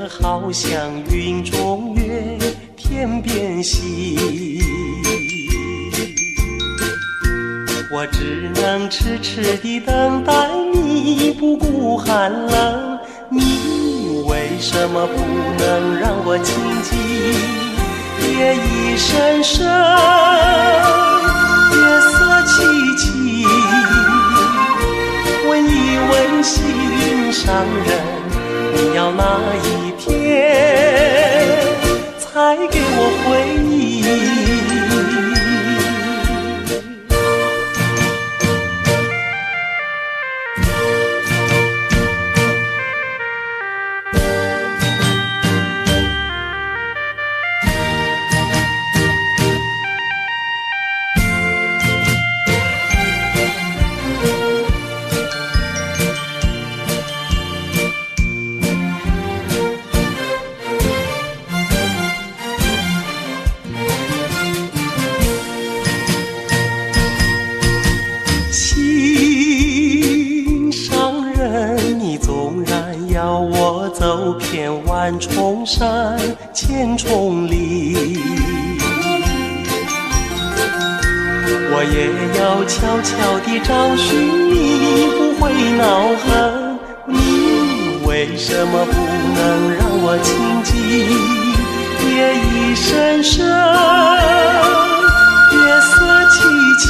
得好像云中月，天边星。我只能痴痴地等待你，不顾寒冷。你为什么不能让我亲近？夜已深深，月色凄凄，问一问心上人，你要哪一天才给我回忆？走遍万重山，千重岭，我也要悄悄地找寻你，不会恼恨。你为什么不能让我亲近？夜已深深，月色凄凄，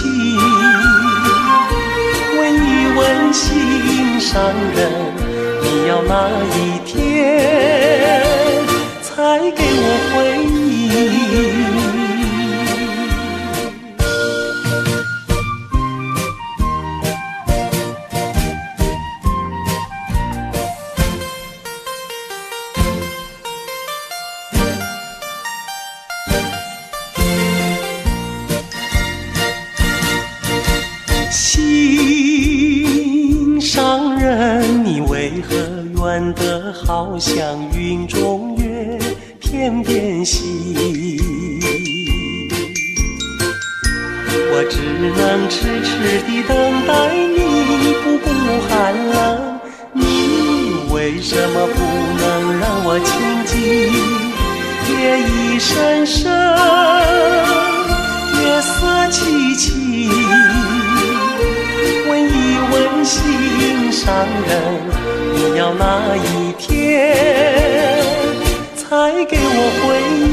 问一问心上人，你要哪一天才给我回忆？心上人，你为何远得好像云中月，天边星？我只能痴痴地等待你，不顾寒冷。你为什么不能让我亲近？夜已深深，月色凄凄，问一问心上人，你要哪一天才给我回忆？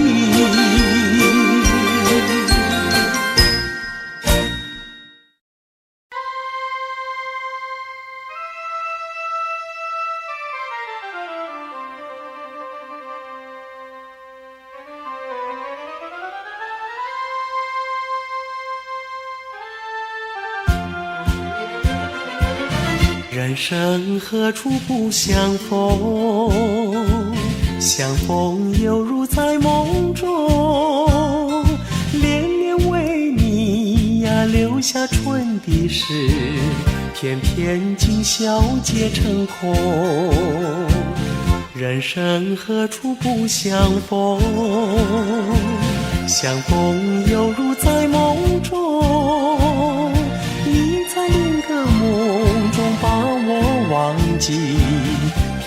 人生何处不相逢，相逢犹如在梦中，恋恋为你呀留下春的诗，偏偏今宵皆成空。人生何处不相逢，相逢犹如在梦中，你在另个梦中把我忘记，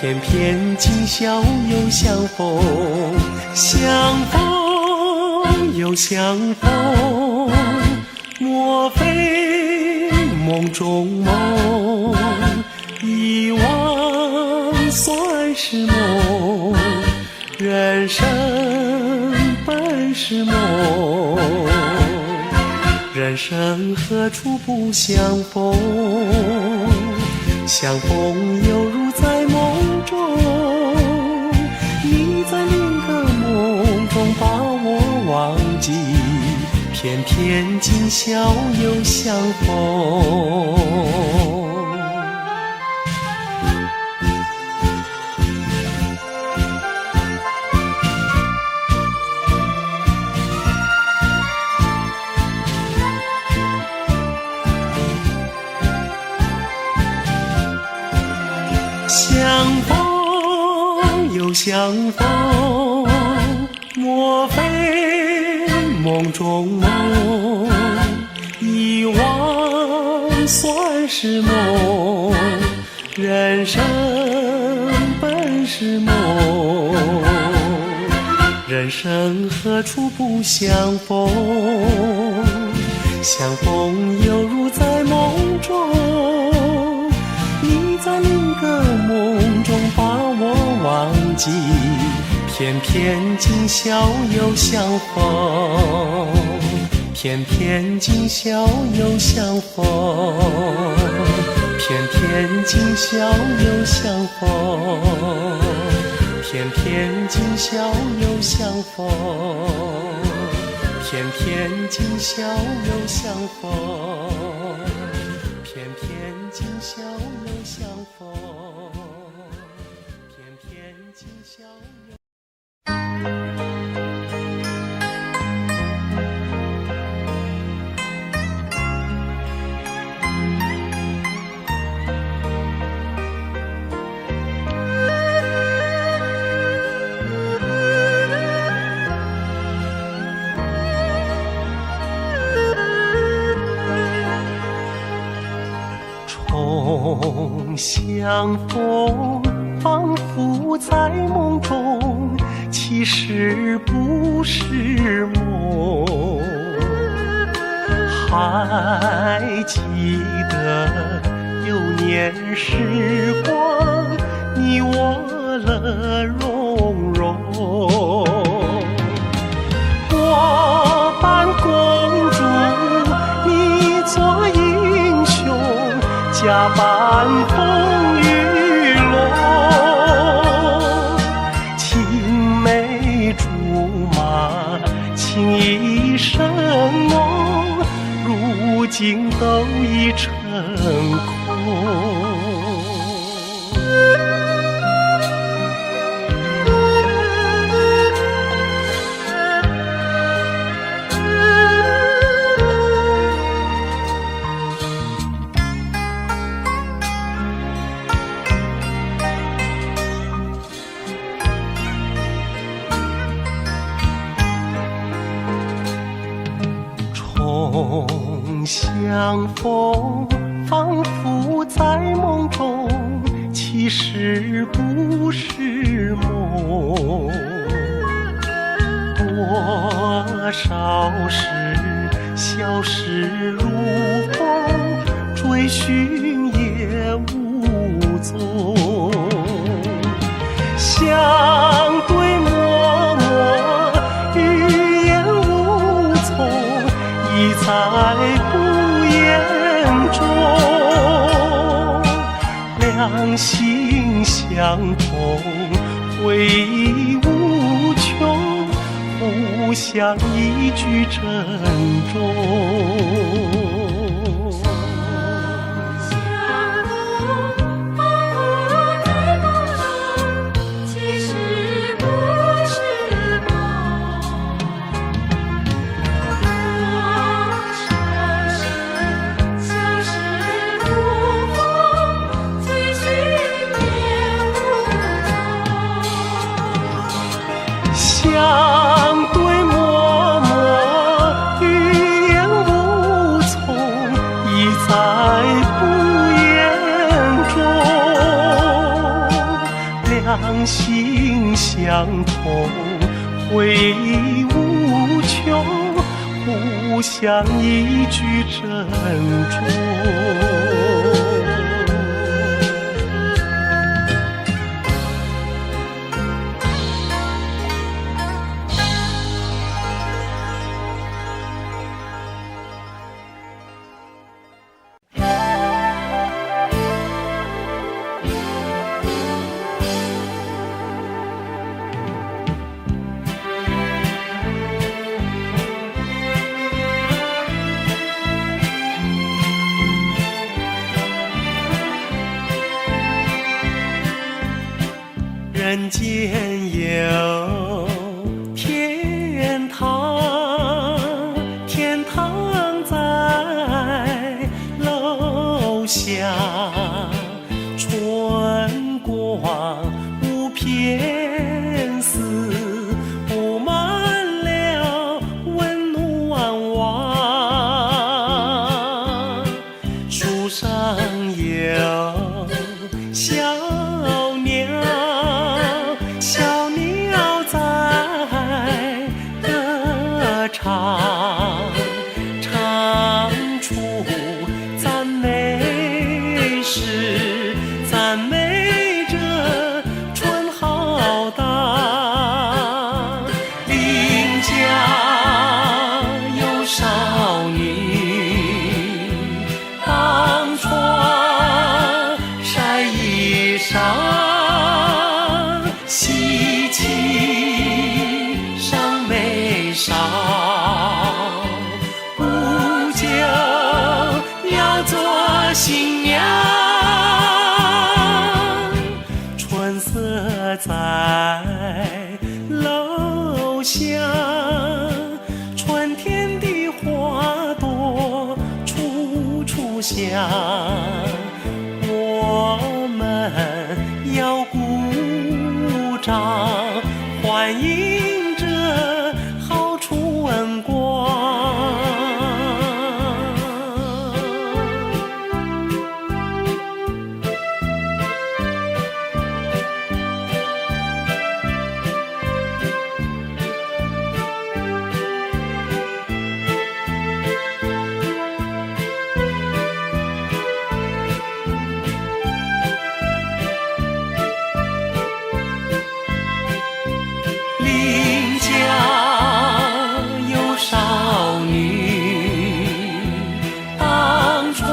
偏偏今宵又相逢，相逢又相逢，莫非梦中梦，遗忘算是梦，人生本是梦，人生何处不相逢，相逢犹如在梦中，你在另个梦中把我忘记，偏偏今宵又相逢。相逢又相逢，莫非梦中梦，遗忘算是梦，人生本是梦。人生何处不相逢，相逢犹如在梦中，你在另个梦中把我忘记，偏偏今宵又相逢，偏偏今宵又相逢，偏偏今宵又相逢，偏偏今宵又相逢，偏偏今宵又相逢，偏偏今宵又相逢，偏偏今宵又重相逢，仿佛在梦中，其实不是梦。还记得幼年时光，你我乐融融，我扮公主，你做英雄，假扮风雨龙，青梅竹马，情意深浓，如今都已成空。重相逢，仿佛在梦中，其实不是梦。多少事消失如风，追寻也无踪。相对默默，语言无从，已在不言中。两心相通，回忆无穷，互相一句珍重。相对默默，语言无从，已在不言中。两心相通，回忆无穷，互相一句珍重。人间有天堂，天堂在楼下，春光无偏私，布满了温暖网，树上有小鸟，小鸟在新娘，春色在楼下，春天的花朵处处香，我们要鼓掌欢迎这好春光。邻家有少女，当窗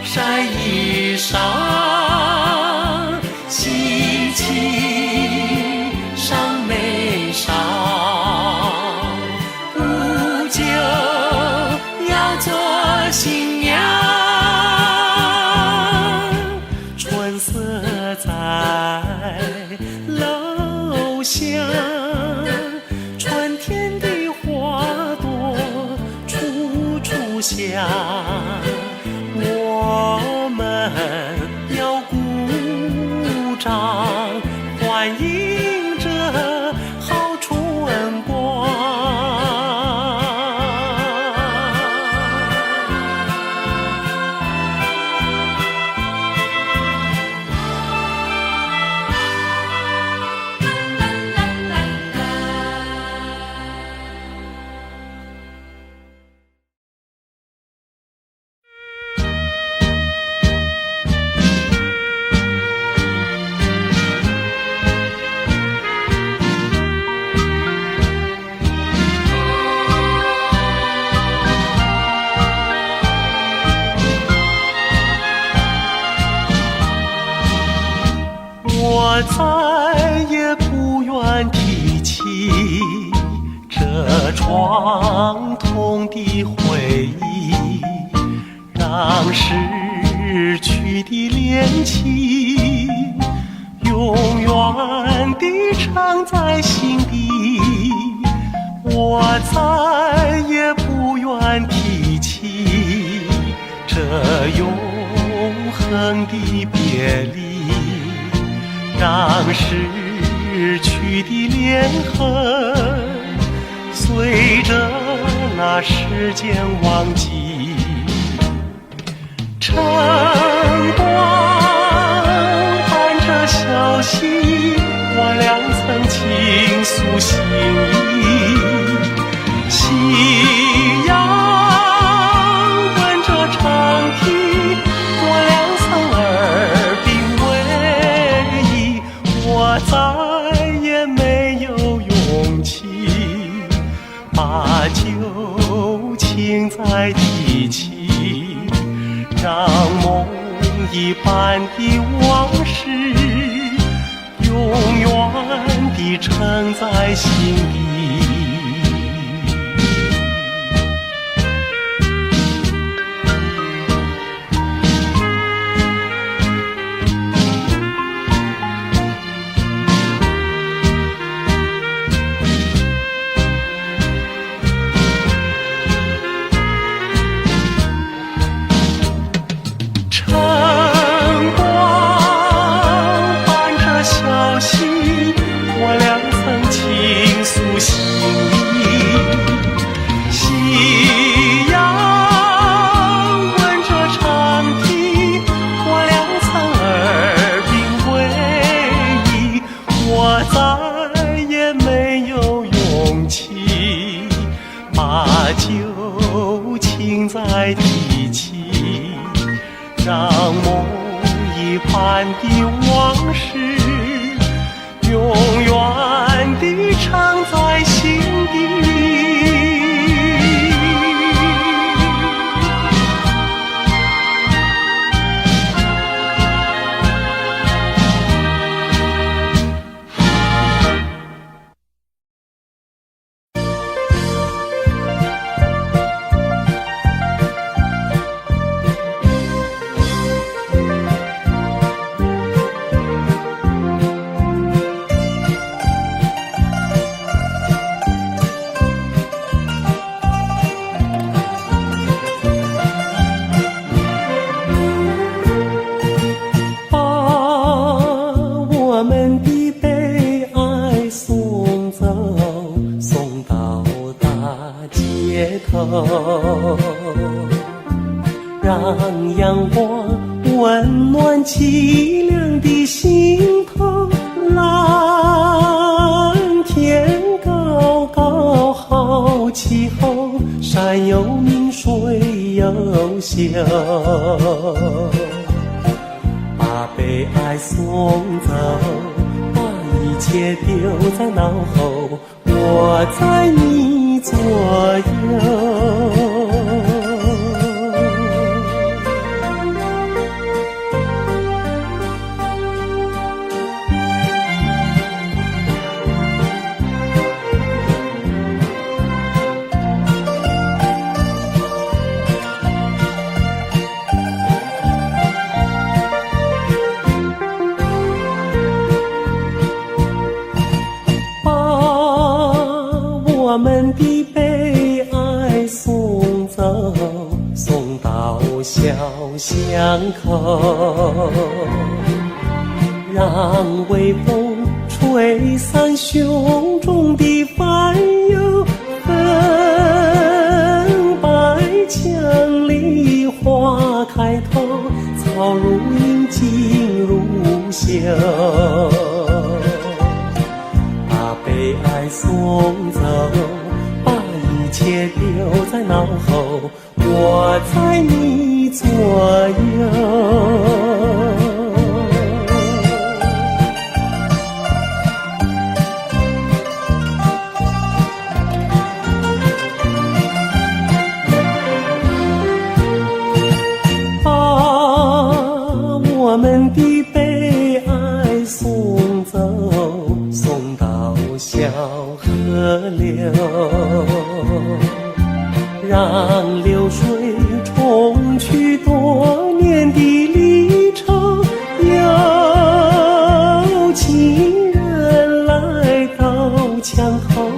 晒衣裳，喜庆上眉梢，不久要做新娘，春色在楼下，春天的花朵处处香，我们要鼓掌欢迎这好春光。我再也不愿提起这创痛的回忆，让逝去的恋情永远地藏在心底。我再也不愿提起这永恒的别离，让逝去的恋痕随着那时间忘记。晨光伴着消息，我俩曾倾诉心意。夕阳吻着长堤，我俩曾耳鬓微依。我再也没有勇气把旧情再提起，让梦一般的往事永远地沉在心底。旧情再提起，让梦一般的往事永远地藏在心底。让阳光温暖凄凉的心头。蓝天高高好气候，山有名水有秀，把悲哀送走，把一切丢在脑后，我在你左右。我们的悲哀送走，送到小巷口，让微风吹散胸中的烦忧。粉白墙里花开头，草如茵，景如绣，悲哀送走，把一切丢在脑后，我在你左右。把我们的悲哀送走，送到小河流，让流水冲去多年的离愁。有情人来到墙头，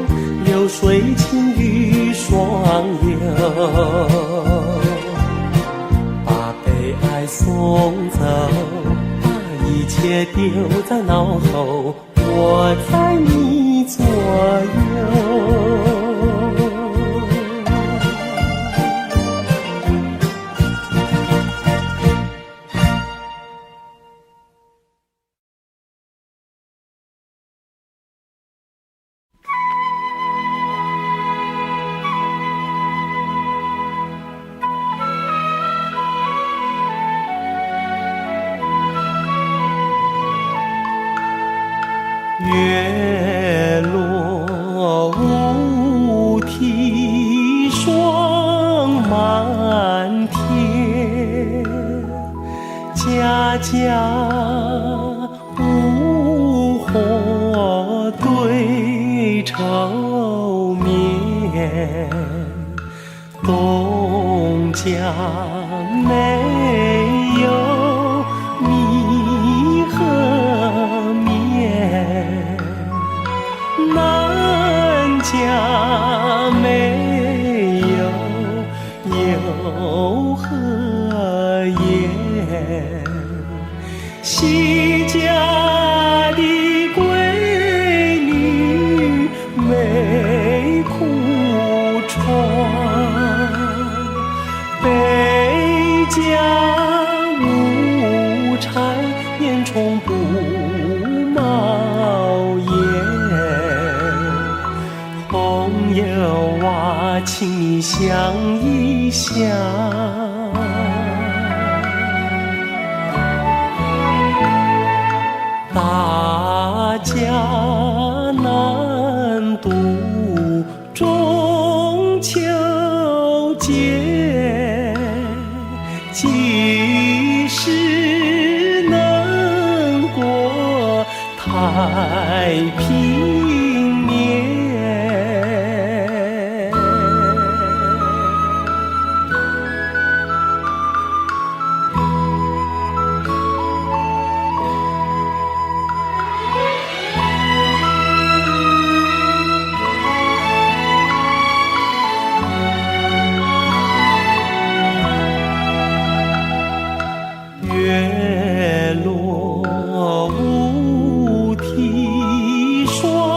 流水轻于双游，把悲哀送走，把一切丢在脑后，我在你左右。月落乌啼霜满天，家家无火对愁眠，东家没有米和面，南家没有油和盐，西家的闺女没裤穿，北家无柴烟囱不冒烟，朋友啊，请你想一想，大家难度中秋节，几时能过太平年？月落乌啼霜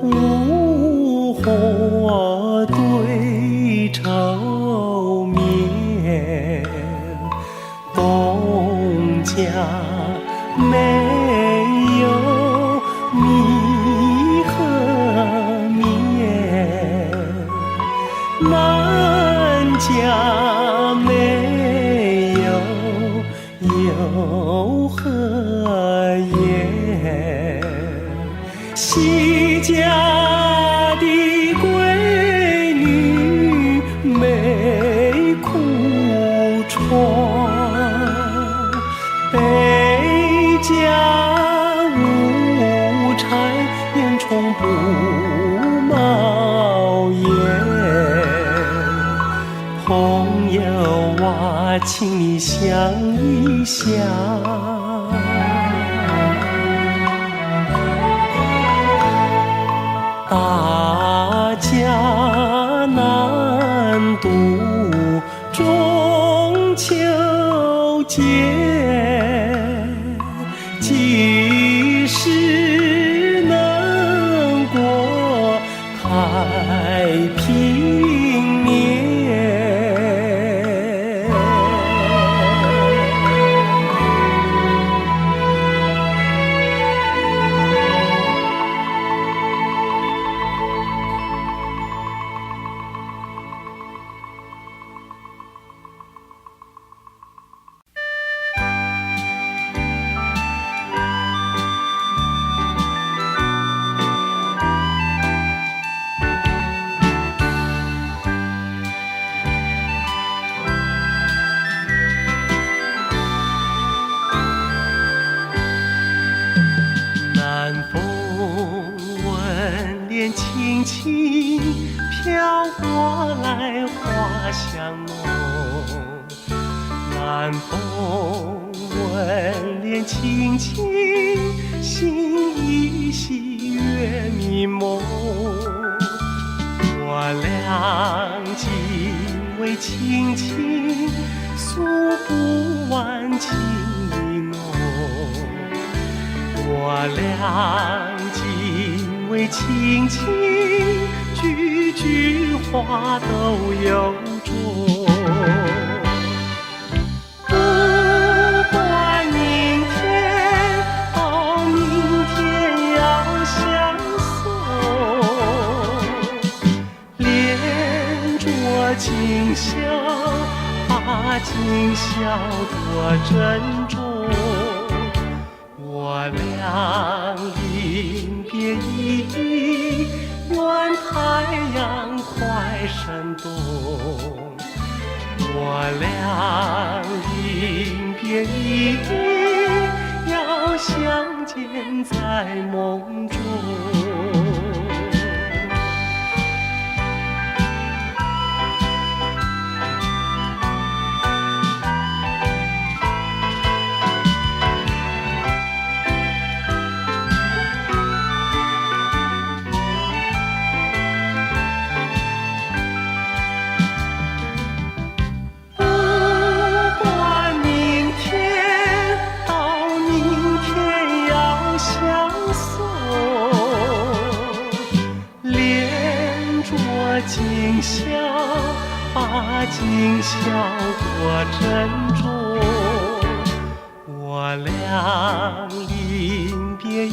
无火对愁眠，东家没有米和面，南家没有油和盐，西家的闺女没裤穿，北家无柴烟囱不冒烟，朋友啊，请你想一想，大家南渡中秋节，几时能过太平年？南风吻脸轻轻飘过来，花香浓。南风吻脸轻轻，心依稀月迷蒙。我俩紧偎亲亲，诉不完情意浓。我俩紧偎亲亲，句句话都有种。不管明天到明天要相送，连着今宵，把今宵多珍重。我俩临别依依，愿太阳快升东。我俩临别依依，要相见在梦中。今宵，把今宵多珍重。我俩临别依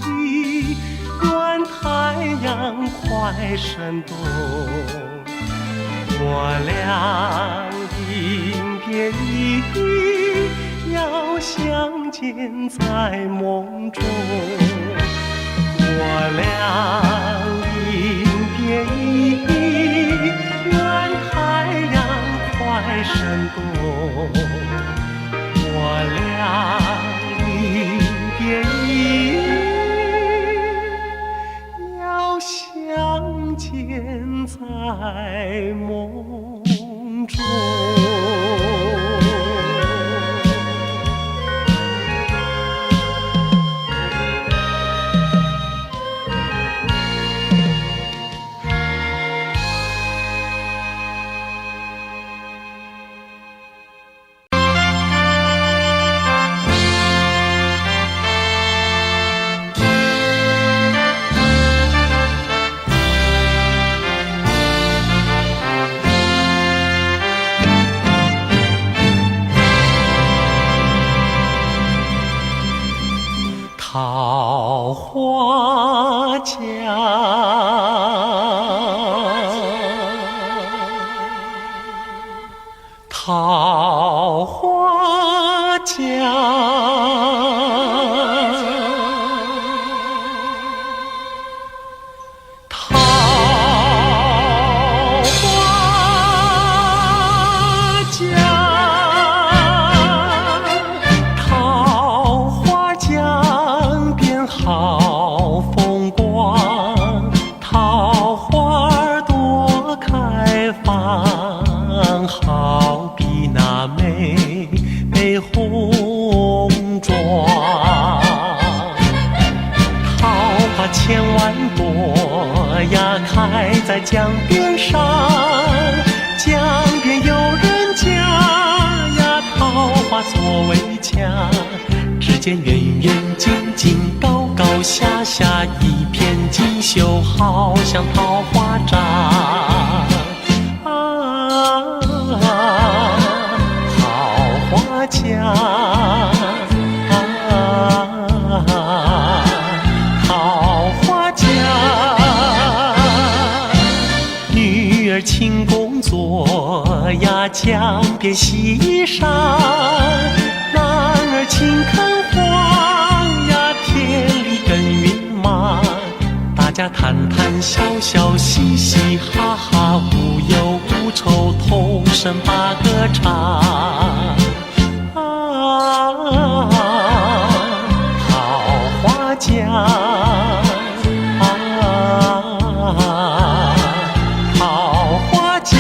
依，愿太阳快升东。我俩临别依依，要相见在梦中。我俩临别依依，愿太阳快升东。我俩临别依依，要相见在梦中。花江，桃花江。好风光，桃花朵开放，好比那美美红妆。桃花千万朵呀，开在江边上，江边有人家呀，桃花作为墙。只见远远近近，高高下下，一片锦绣，好像桃花帐。桃花江，桃花江。女儿轻工作呀，江边洗衣裳。男儿勤看花呀，田里耕耘忙。大家谈谈笑笑，嘻嘻哈哈，无忧无愁，同声把歌唱。桃花江，桃花江。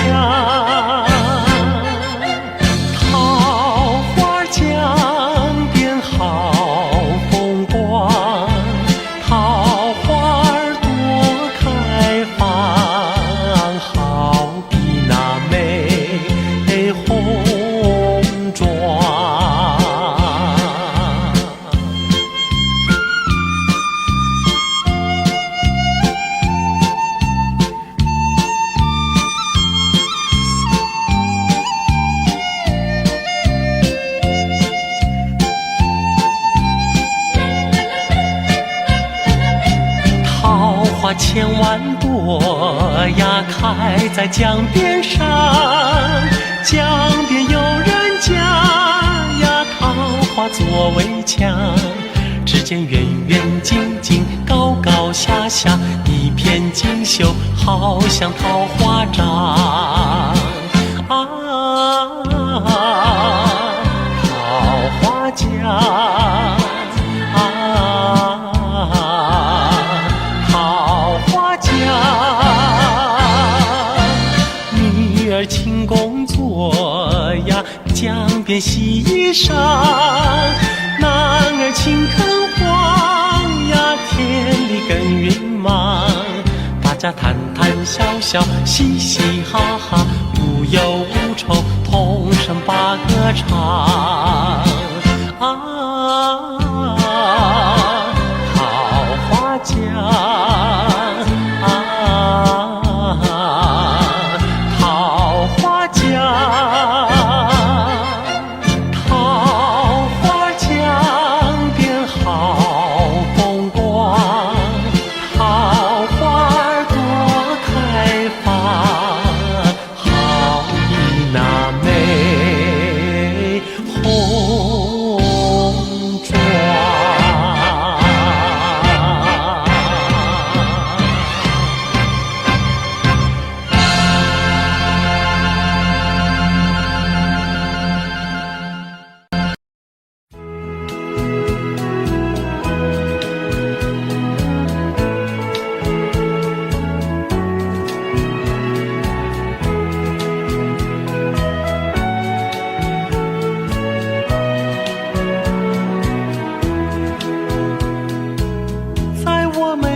花千万朵呀，开在江边上，江边有人家呀，桃花作为墙。只见远远近近，高高下下，一片锦绣，好像桃花帐。桃花江，女儿勤工作呀，江边洗衣裳。男儿勤垦荒呀，田里耕耘忙。大家谈谈笑笑，嘻嘻哈哈，无忧无愁，同声把歌唱。桃花江，桃花江，桃花江边好风光，桃花朵开放，好比那美红妆。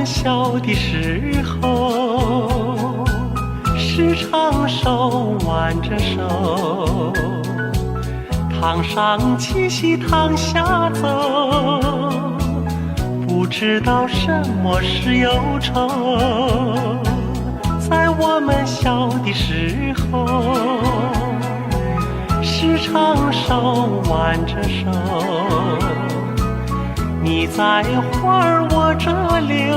小的时候，时常手挽着手，堂上七夕堂下走，不知道什么是忧愁。在我们小的时候，时常手挽着手，你在花儿我这留，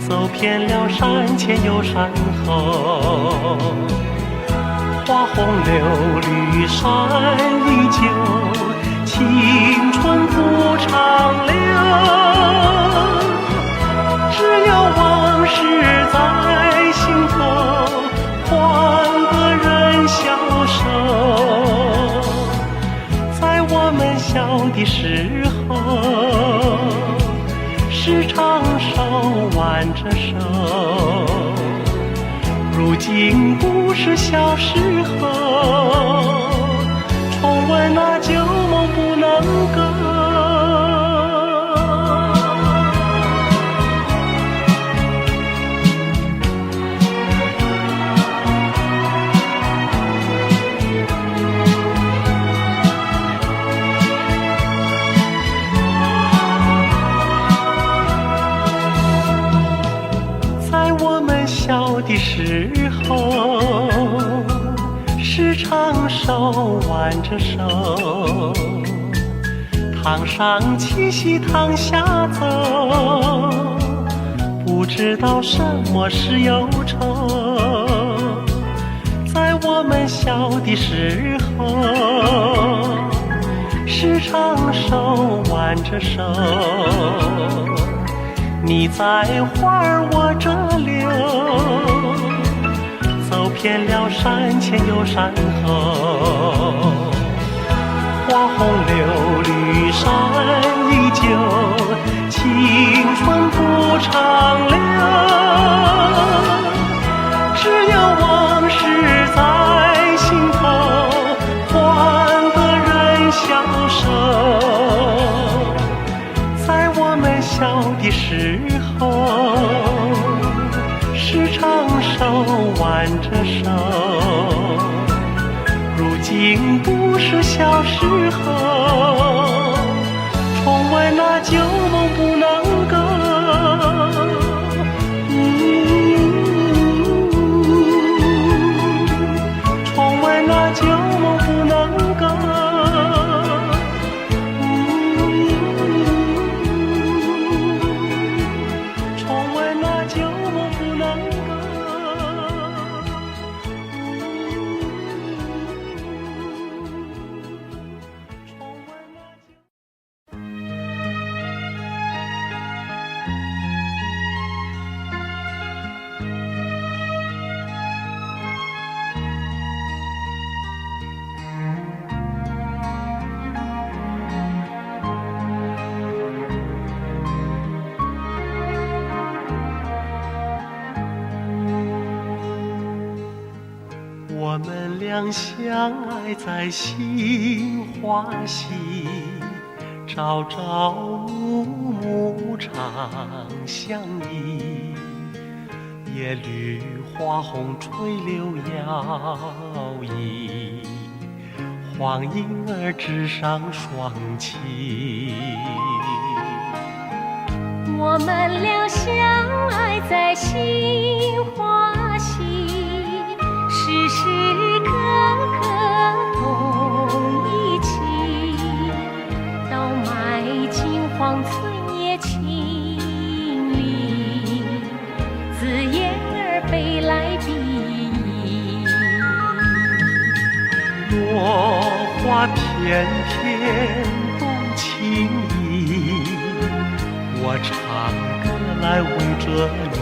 走遍了山前有山后，花红柳绿山依旧，青春不长留。只有往事在心头，换个人消瘦。在我们小的时候，是长手挽着手，如今不是小时候，重温那旧梦不能够。小的时候，是长手挽着手，堂上七夕堂下走，不知道什么是忧愁。在我们小的时候，是长手挽着手，你在花儿我这留，走遍了山前有山后，花红柳绿山依旧，青春不长留。只有往事在心头，换个人消瘦。在我们小的时候，是长手挽着手，如今不是小时候，重温那旧梦不能够。重温那旧梦不能够。我们俩相爱在杏花溪，朝朝暮暮常相依。叶绿花红垂柳摇曳，黄莺儿枝上双栖。我们俩相爱在杏花溪，时时刻刻同一起，到迈进荒村也亲离，自燕儿飞来比翼。落花片片动情意，我唱歌来为着你。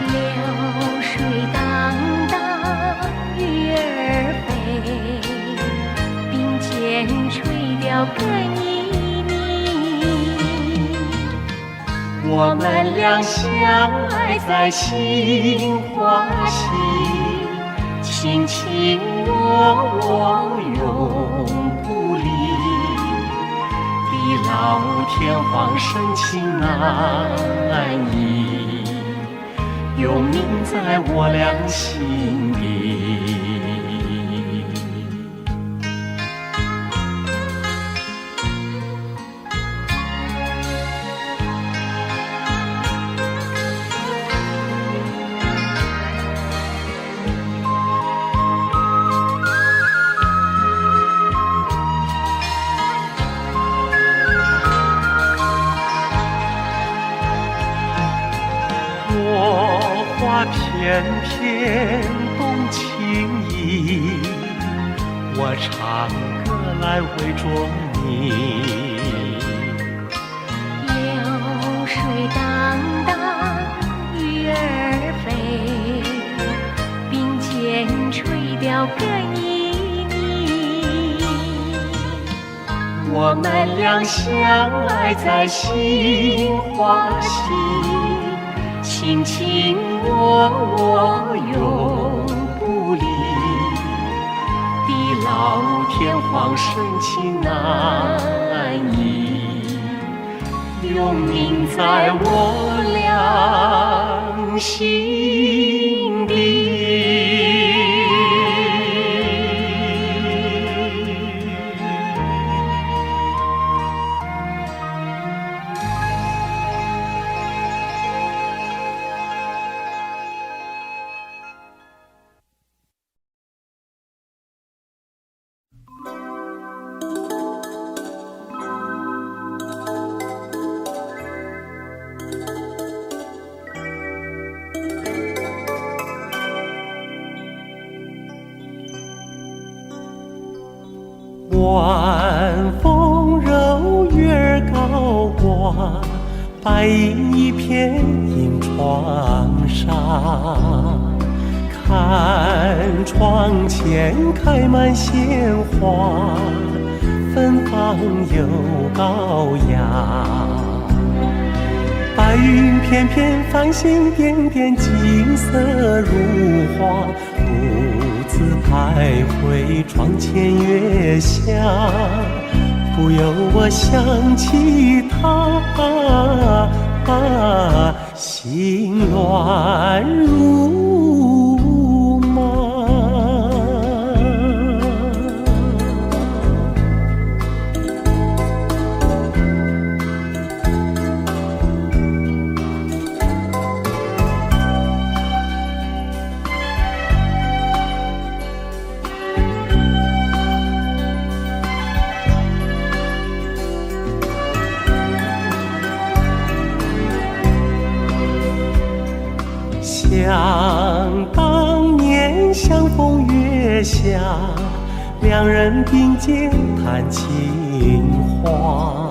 流水荡荡，鱼儿飞，并肩垂钓更旖旎。我们俩相爱在杏花溪，卿卿我我永不离。地老天荒深情难移，永铭在我俩心底。他偏偏动情意，我唱歌来伪装你。流水荡荡，鱼儿飞，并肩垂钓歌旖旎。我们俩相爱在杏花溪，卿卿我我永不离。地老天荒深情难移，留名在我俩心底。晚风柔月儿高挂，白银一片映窗纱。看窗前开满鲜花，芬芳又高雅。白云片片，繁星点点，景色如画，独自徘徊窗前月下，不由我想起他，心乱如麻。想当年相逢月下，两人并肩谈情话。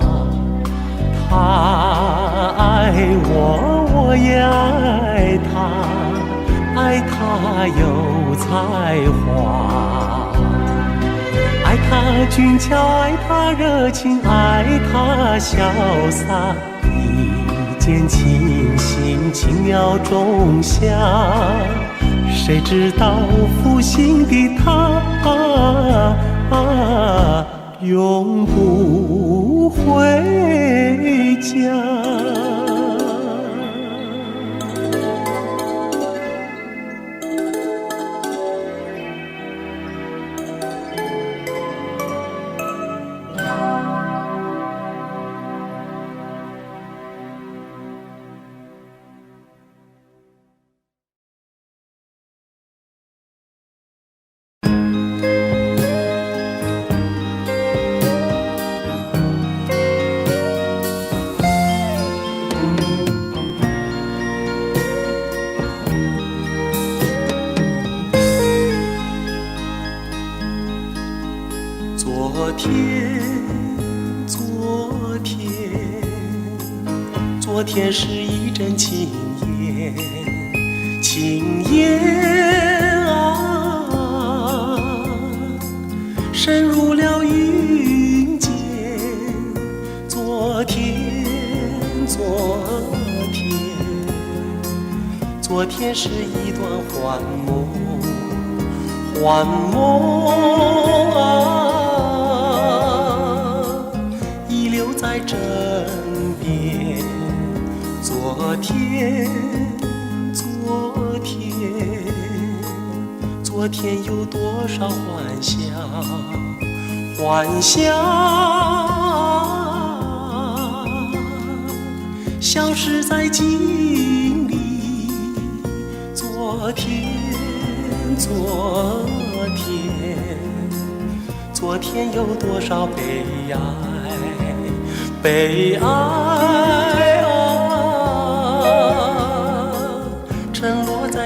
他爱我，我也爱他，爱他有才华，爱他俊俏，爱他热情，爱他潇洒。一见倾心，轻描仲夏，谁知道负心的他，永不回家。昨天是一阵轻烟，轻烟啊，深入了云间。昨天是一段幻梦，幻梦啊，遗留在枕边。昨天有多少幻想，消失在记里。昨天有多少悲哀啊，沉落在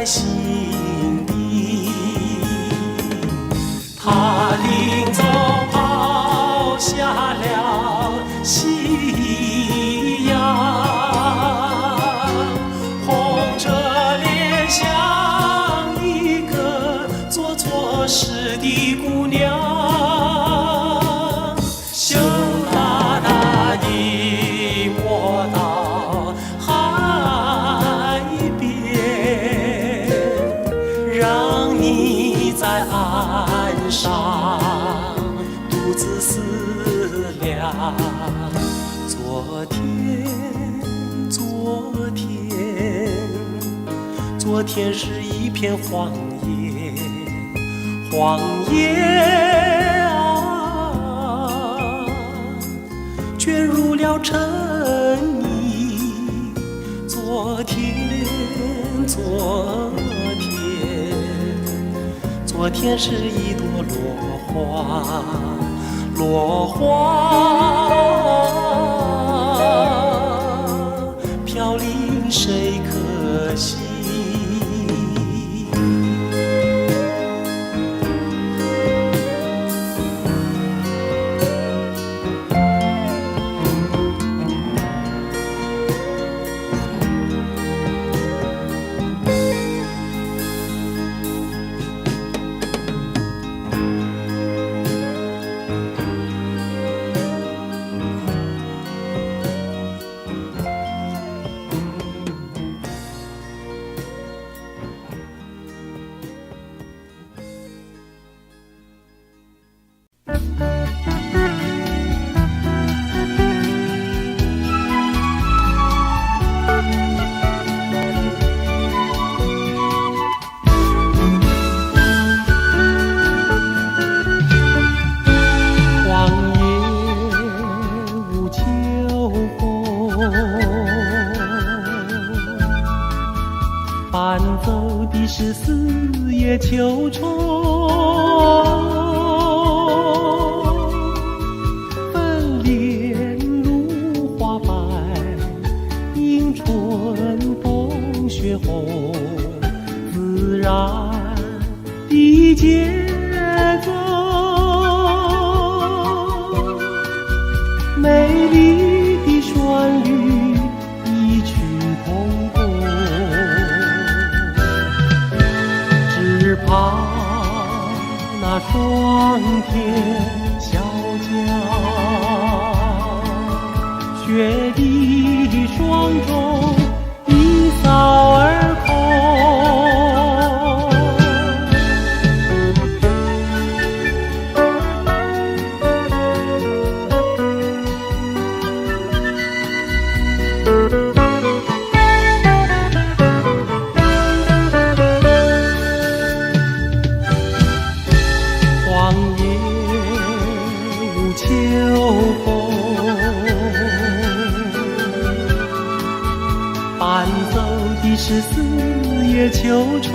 子思量。昨天，昨天，昨天是一片荒野，荒野啊，卷入了尘泥。昨天，昨天，昨天是一朵落花，落花飘零谁可惜？伴奏的是四叶秋虫，粉脸如花白，迎春风雪红，自然的节奏，美丽的旋律异曲同工。只怕那霜天小家，雪地霜中一扫而空。伴奏的是四叶秋虫，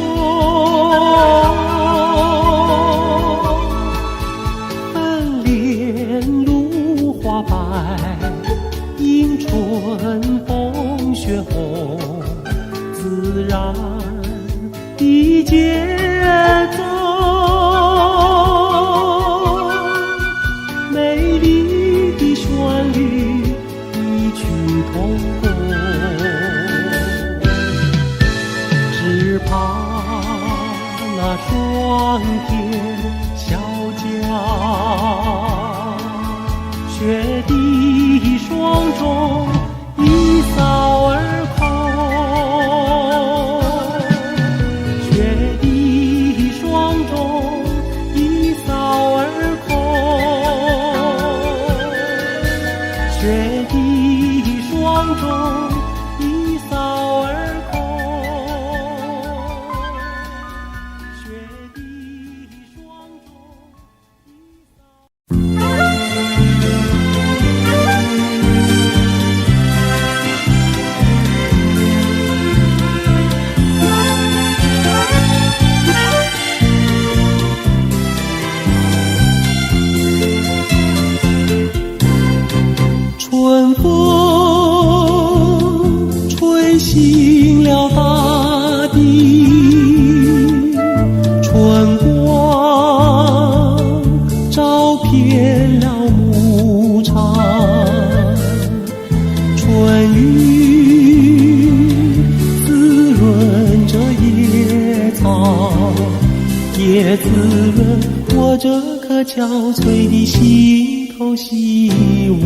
粉脸如花白，迎春风雪红，自然的节奏，美丽的旋律异曲同工。只怕那霜天小家，雪地霜中一扫而空，雪地霜中一扫而空，雪地霜中一扫而空。春风吹醒了大地，春光照遍了牧场，春雨滋润着野草，也滋润我这颗憔悴的心头希望。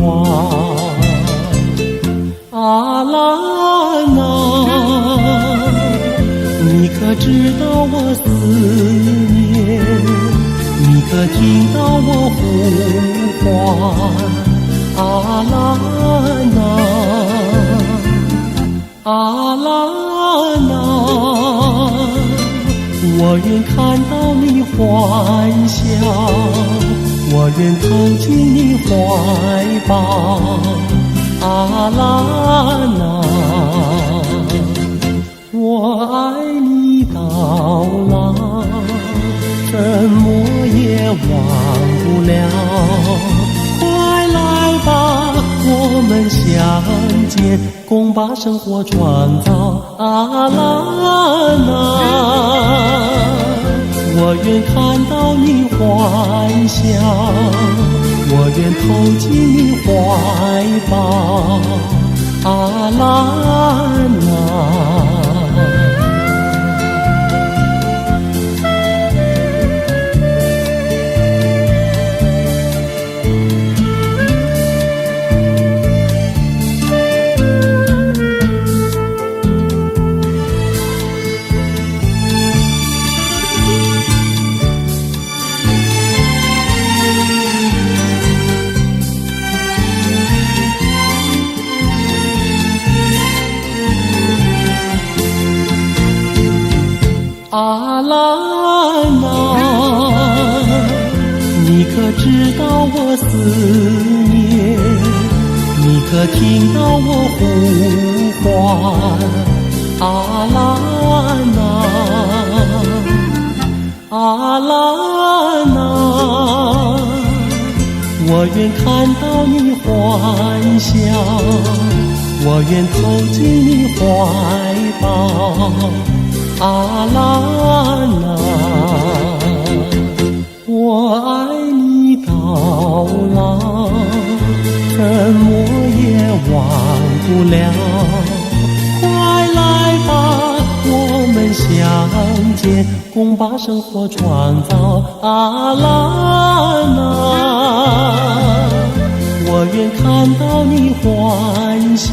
阿兰啊，你可知道我思念？你可听到我呼啊啦那，啊啦那，我愿看到你欢笑，我愿投进你怀抱，啊啦那，我爱你到老，怎么也忘不了。快来吧，我们相见，共把生活创造，啊啦那，我愿看到你欢笑，我愿投进你怀抱，啊啦那。啊啦那，你可知道我思念？你可听到我呼唤？啊啦那，啊啦那，我愿看到你欢笑，我愿投进你怀抱，啊啦那，我爱你到老，怎么也忘不了。快来吧，我们相见，共把生活创造，啊啦那，我愿看到你欢笑，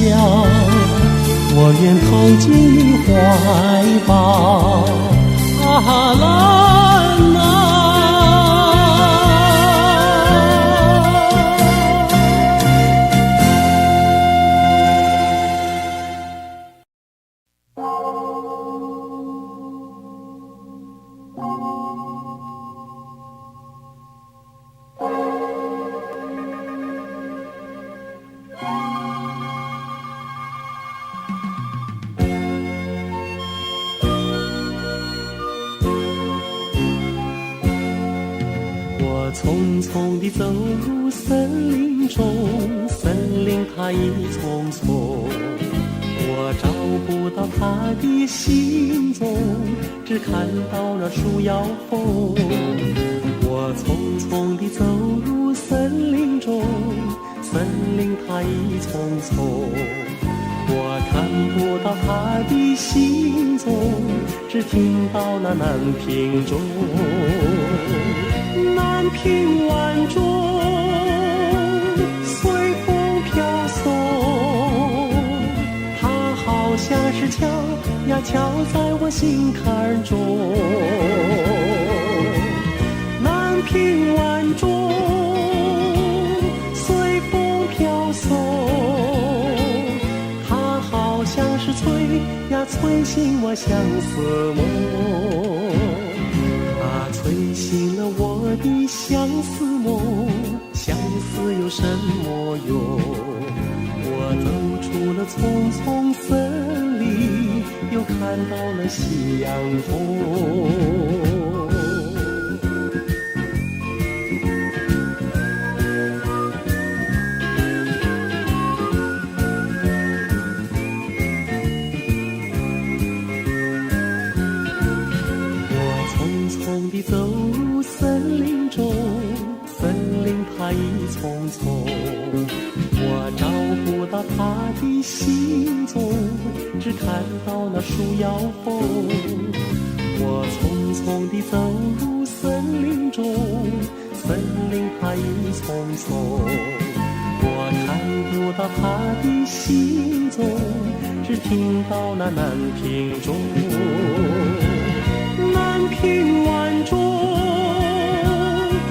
我愿投进你怀抱，啊啦那。匆匆地走入森林中，森林它一丛丛，我找不到它的行踪，只看到那树摇风。我匆匆地走入森林中，森林它一丛丛，我看不到它的行踪，只听到那南屏钟。南屏晚钟随风飘送，它好像是敲呀敲在我心坎中。南屏晚钟随风飘送，它好像是催呀催醒我相思梦。催醒了我的相思梦，相思有什么用？我走出了丛丛森林，又看到了夕阳红。走入森林中，森林它一丛丛，我找不到它的行踪，只看到那树摇风。我匆匆地走入森林中，森林它一丛丛，我看不到它的行踪，只听到那南屏钟。南屏晚钟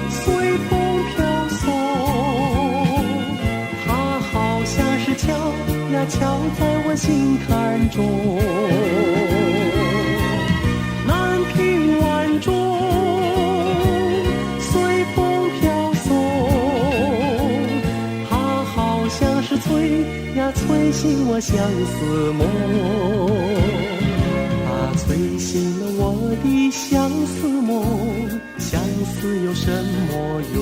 随风飘送，敲在我心坎中。南屏晚钟随风飘送，它好像是催呀催醒我相思梦，它催醒了我的相思梦。相思有什么用？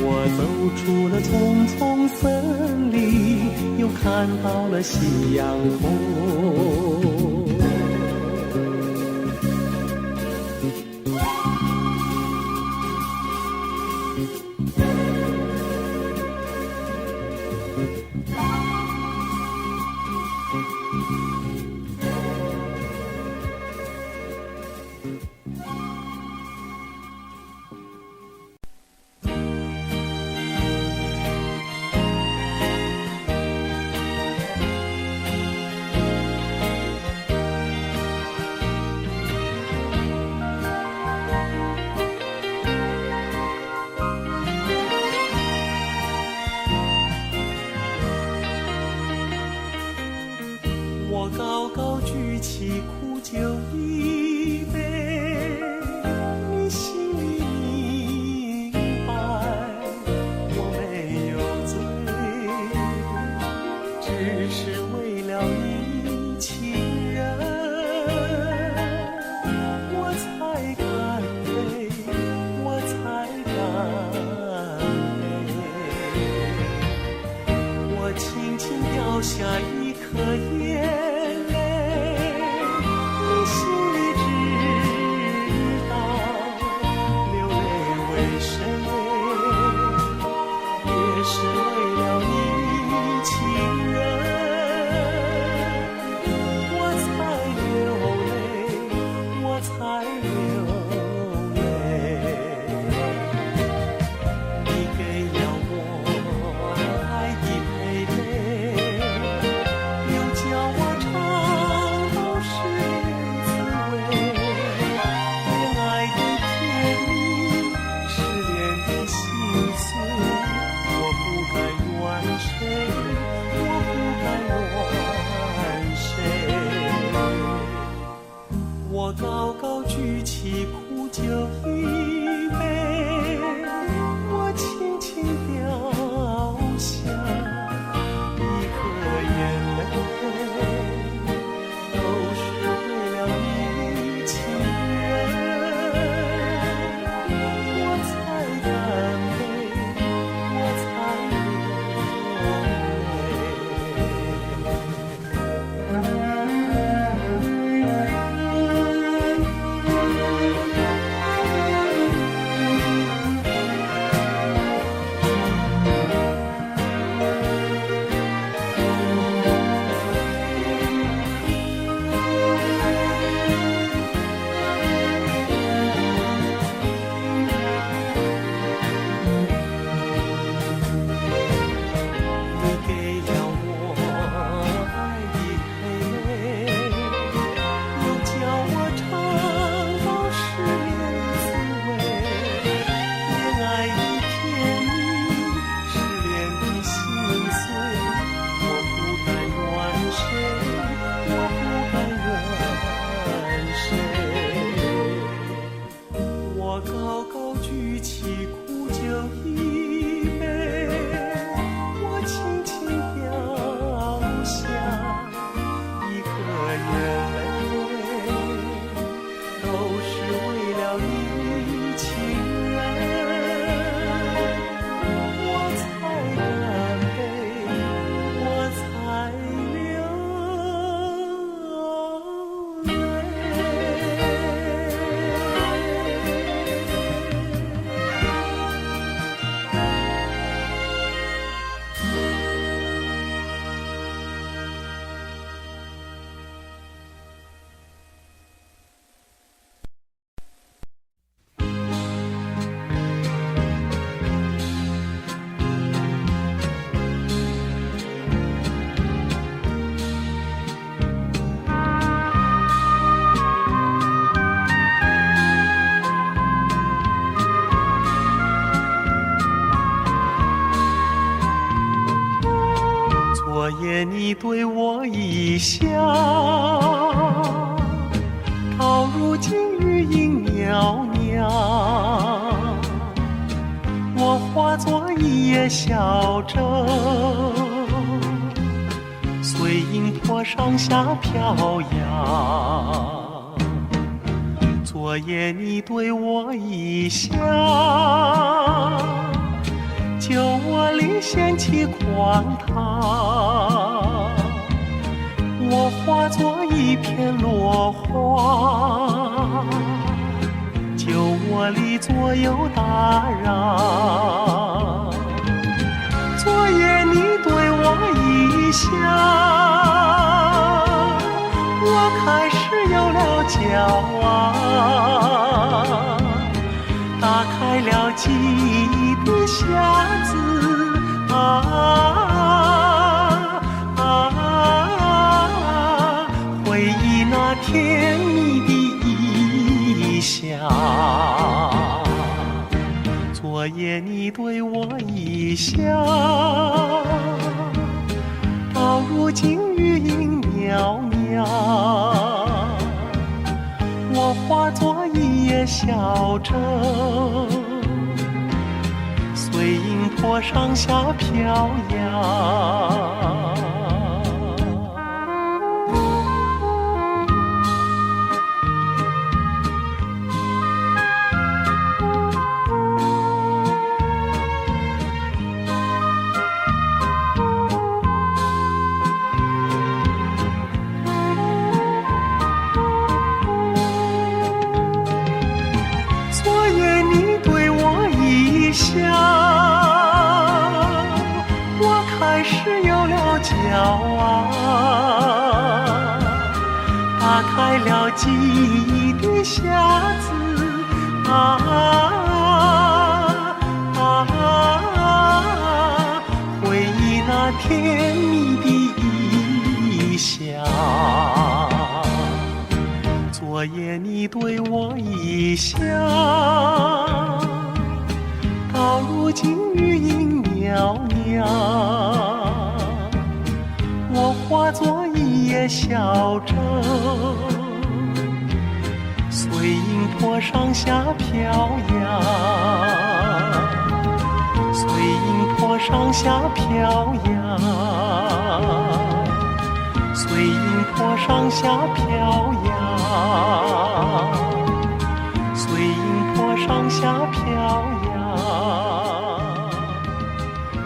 我走出了丛丛森林，又看到了夕阳红。我高高举起苦酒一杯，你心里明白我没有醉，只是为了你情人，我才干杯，我才干杯。我轻轻掉下一颗眼，叫我你对我一笑，到如今余音袅袅，我化作一叶小舟，随银波上下飘摇。昨夜你对我一笑，酒窝里掀起狂涛，我化作一片落花，酒窝里左右打扰。昨夜你对我一笑，我开始有了骄傲，打开了记忆的匣子回忆那甜蜜的一笑。昨夜你对我一笑，到如今余音袅袅，我化作一叶小舟，随银波上下飘摇。我开始有了骄傲，打开了记忆的匣子回忆那甜蜜的一笑。昨夜你对我一笑，到如今余音袅袅，我化作一叶小舟，随银波上下飘摇，随银波上下飘摇，随银波上下飘摇，随银波上下飘摇，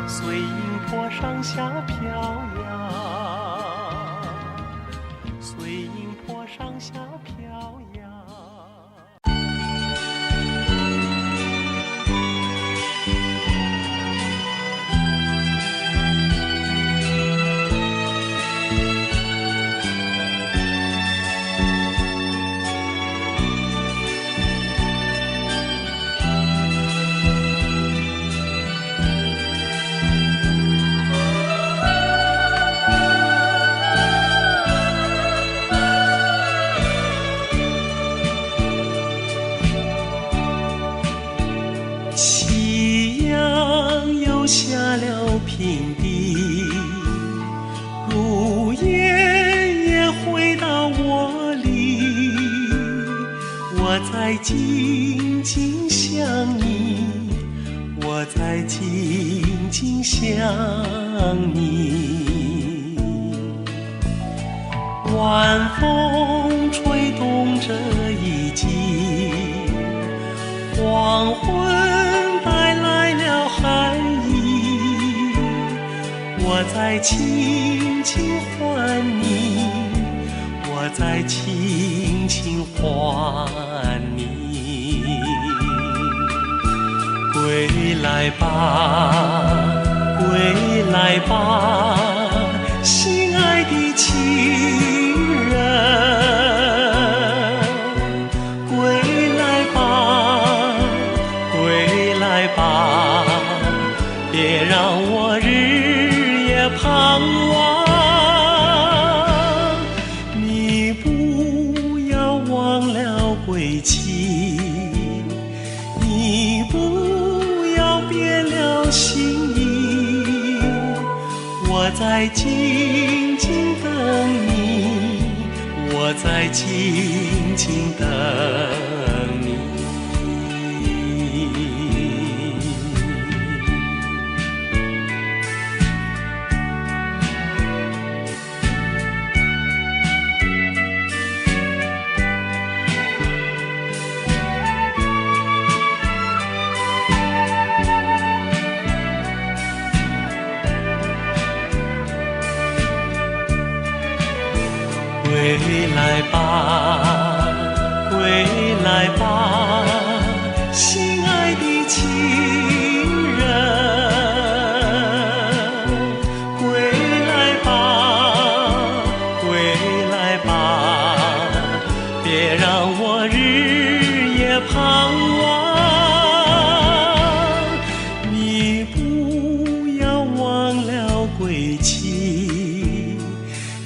随银波上下飘摇，随银波上下飘摇。夕阳又下了平地，如烟也回到窝里，我在静静想你，我在静静想你。晚风吹动这一季，黄昏带来了寒意，我在轻轻唤你，我在轻轻唤你。归来吧，归来吧，心爱的情人。别让我日夜盼望，你不要忘了归期，你不要变了心意，我在静在静静等你。归来吧，归来吧，心爱的情人，归来吧，归来吧，别让我日夜盼望。你不要忘了归期，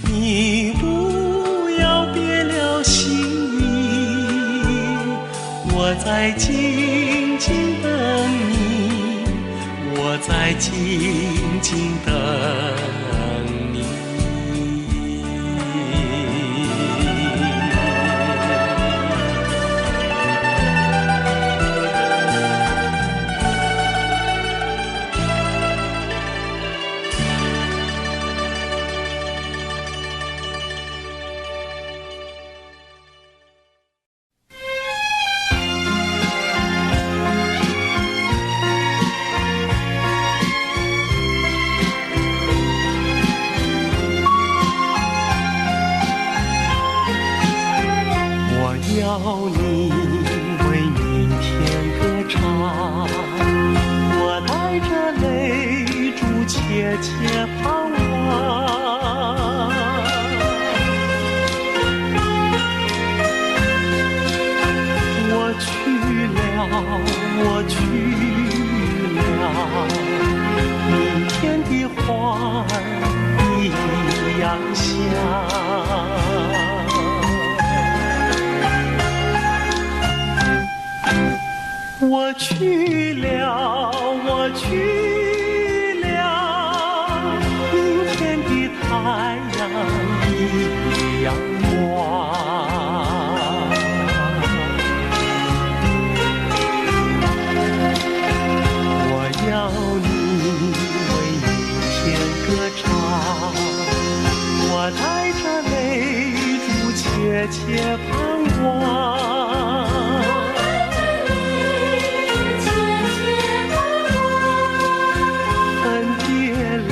你不要别了心意，我在静静等你，我在静静等你。要你为明天歌唱，我带着泪珠切切盼望。我去了，我去了，明天的花儿一样香。我去了，我去了，明天的太阳一样光。我要你为明天歌唱，我带着泪珠切切盼望。分别了，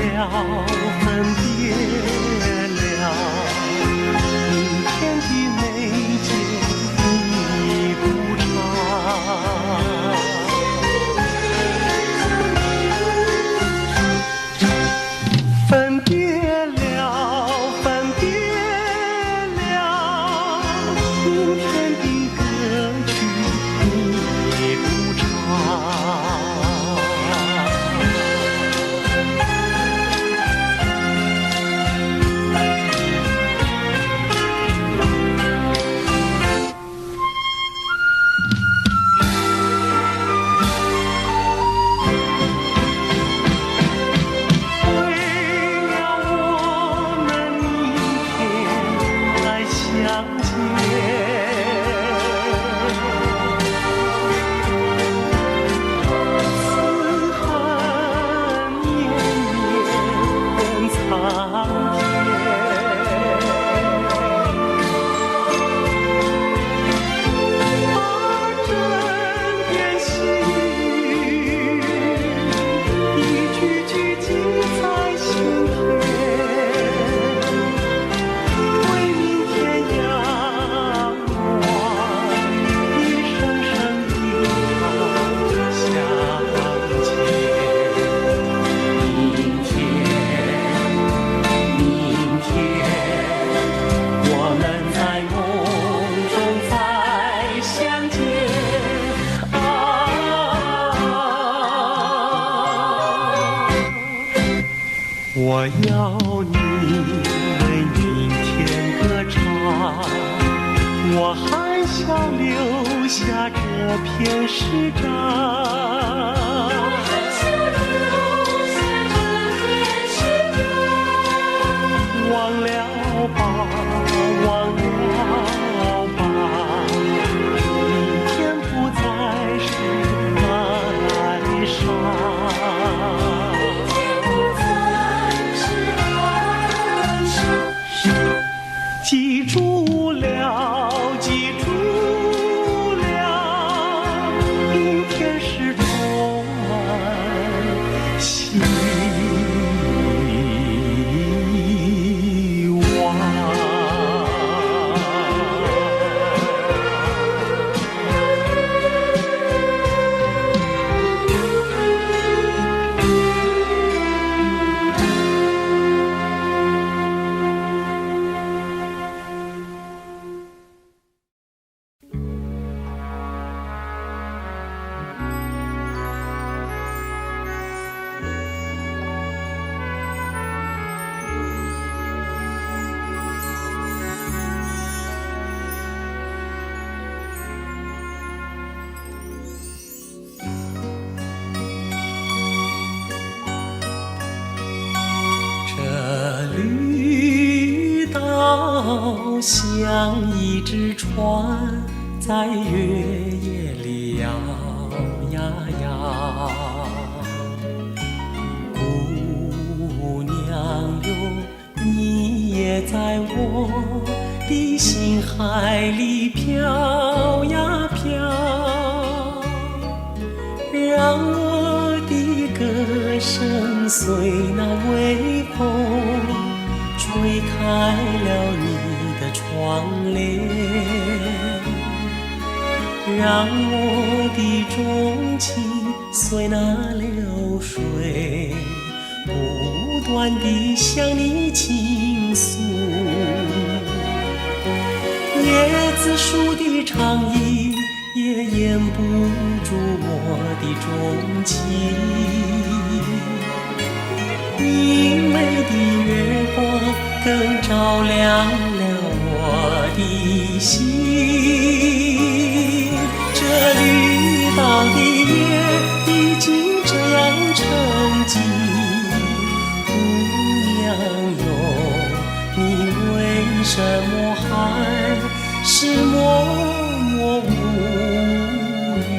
明天的美景你不长。分别了，分别了，明天的歌曲你不唱。我要你为明天歌唱，我还想留下这篇诗章。忘了吧，忘了记住了，记住了，明天是充满希像一只船在月夜里摇呀摇，姑娘哟，你也在我的心海里飘呀飘，让我的歌声随那微风吹开了你的窗帘，让我的钟情随那流水不断地向你倾诉。椰子树的长影也掩不住我的钟情，明媚的月光更照亮了我的心。这绿岛的夜已经这样沉寂，姑娘哟，你为什么还是默默无语？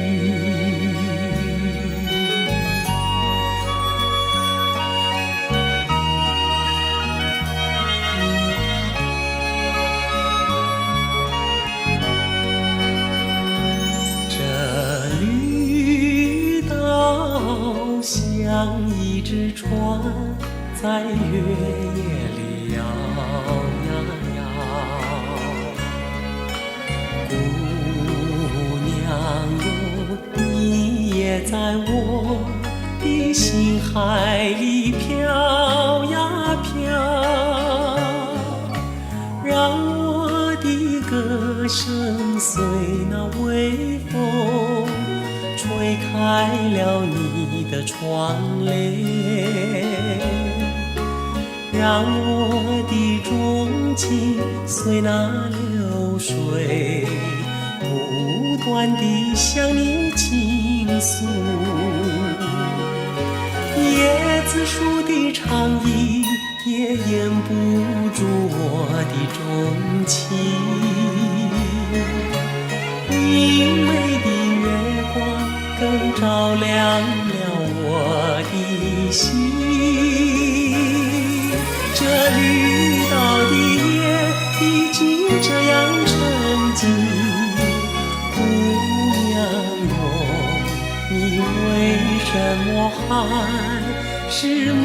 像一只船在月夜里摇呀摇，姑娘哟，你也在我的心海里飘呀飘，让我的歌声随那微风吹开了你的窗帘，让我的钟情随那流水不断地向你倾诉。椰子树的长影也掩不住我的钟情，明媚的月光更照亮了我的心。这绿岛的夜已经这样沉寂，姑娘哟，你为什么还是默